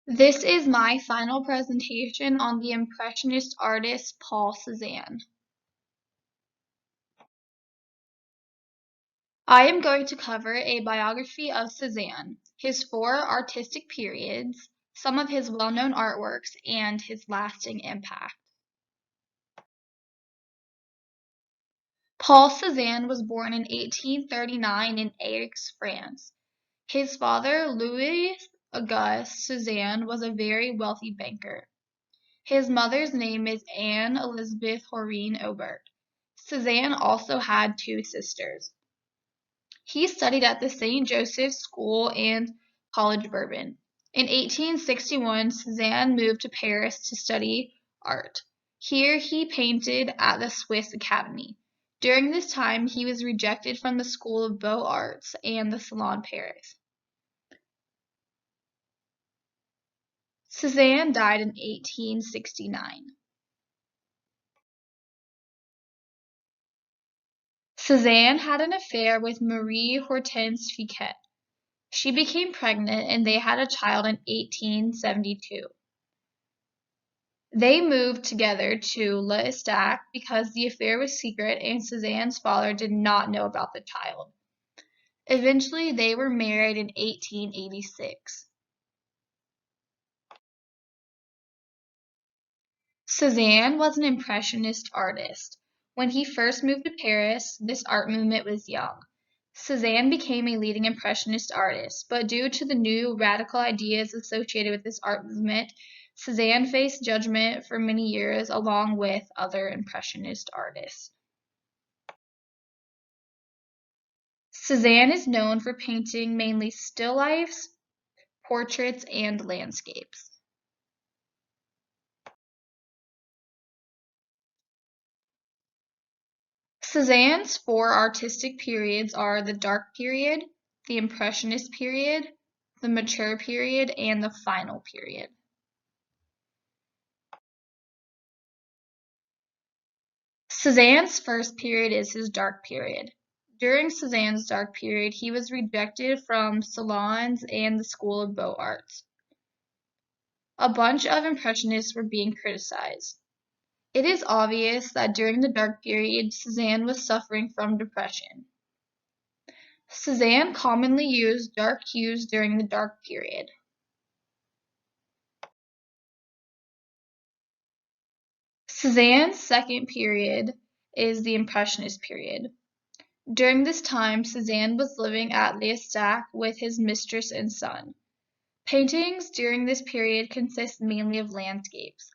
This is my final presentation on the Impressionist artist Paul Cézanne. I am going to cover a biography of Cézanne, his four artistic periods, some of his well-known artworks, and his lasting impact. Paul Cézanne was born in 1839 in Aix, France. His father, Louis Auguste Cézanne, was a very wealthy banker. His mother's name is Anne Elizabeth Horine Aubert. Cézanne also had two sisters. He studied at the St. Joseph's School and College Bourbon. In 1861, Cézanne moved to Paris to study art. Here he painted at the Swiss Academy. During this time, he was rejected from the School of Beaux-Arts and the Salon Paris. Cézanne died in 1869. Cézanne had an affair with Marie Hortense Fouquet. She became pregnant and they had a child in 1872. They moved together to L'Estaque because the affair was secret and Cézanne's father did not know about the child. Eventually, they were married in 1886. Cézanne was an Impressionist artist. When he first moved to Paris, this art movement was young. Cézanne became a leading Impressionist artist, but due to the new radical ideas associated with this art movement, Cézanne faced judgment for many years along with other Impressionist artists. Cézanne is known for painting mainly still lifes, portraits, and landscapes. Cézanne's four artistic periods are the Dark Period, the Impressionist period, the Mature period, and the Final period. Cézanne's first period is his Dark Period. During Cézanne's Dark Period, he was rejected from salons and the School of Beaux-Arts. A bunch of Impressionists were being criticized. It is obvious that during the Dark Period, Cézanne was suffering from depression. Cézanne commonly used dark hues during the Dark Period. Cézanne's second period is the Impressionist period. During this time, Cézanne was living at L'Estaque with his mistress and son. Paintings during this period consist mainly of landscapes.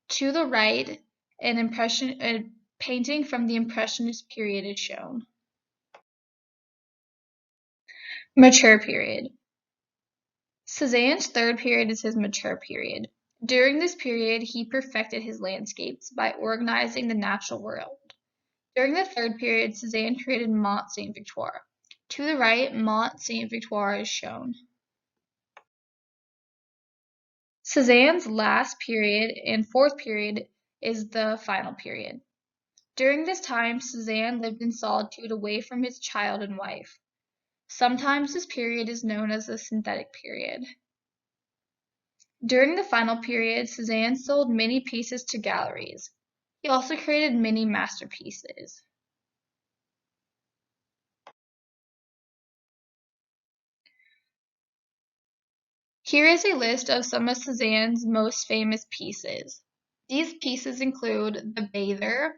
To the right, a painting from the Impressionist period is shown. Mature period. Cézanne's third period is his mature period. During this period, he perfected his landscapes by organizing the natural world. During the third period, Cézanne created Mont Saint-Victoire. To the right, Mont Saint-Victoire is shown. Cézanne's last period and fourth period is the final period. During this time, Cézanne lived in solitude away from his child and wife. Sometimes this period is known as the synthetic period. During the final period, Cézanne sold many pieces to galleries. He also created many masterpieces. Here is a list of some of Cézanne's most famous pieces. These pieces include The Bather,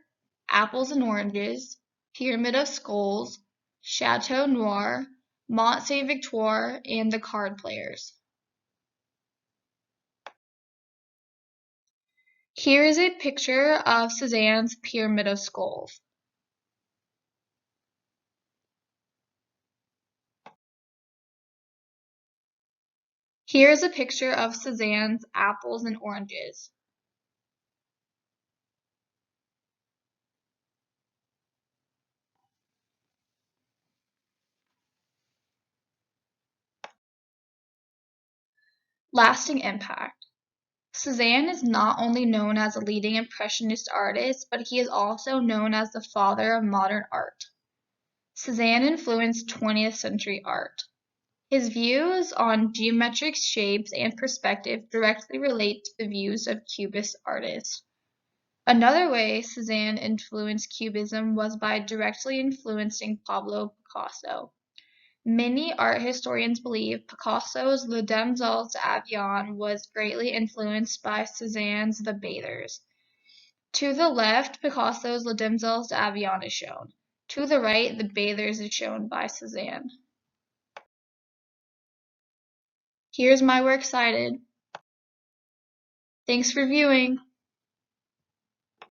Apples and Oranges, Pyramid of Skulls, Chateau Noir, Mont Saint-Victoire, and The Card Players. Here is a picture of Cézanne's Pyramid of Skulls. Here is a picture of Cézanne's Apples and Oranges. Lasting impact. Cézanne is not only known as a leading Impressionist artist, but he is also known as the father of modern art. Cézanne influenced 20th century art. His views on geometric shapes and perspective directly relate to the views of Cubist artists. Another way Cezanne influenced Cubism was by directly influencing Pablo Picasso. Many art historians believe Picasso's Les Demoiselles d'Avignon was greatly influenced by Cezanne's The Bathers. To the left, Picasso's Les Demoiselles d'Avignon is shown. To the right, The Bathers is shown by Cezanne. Here's my works cited. Thanks for viewing.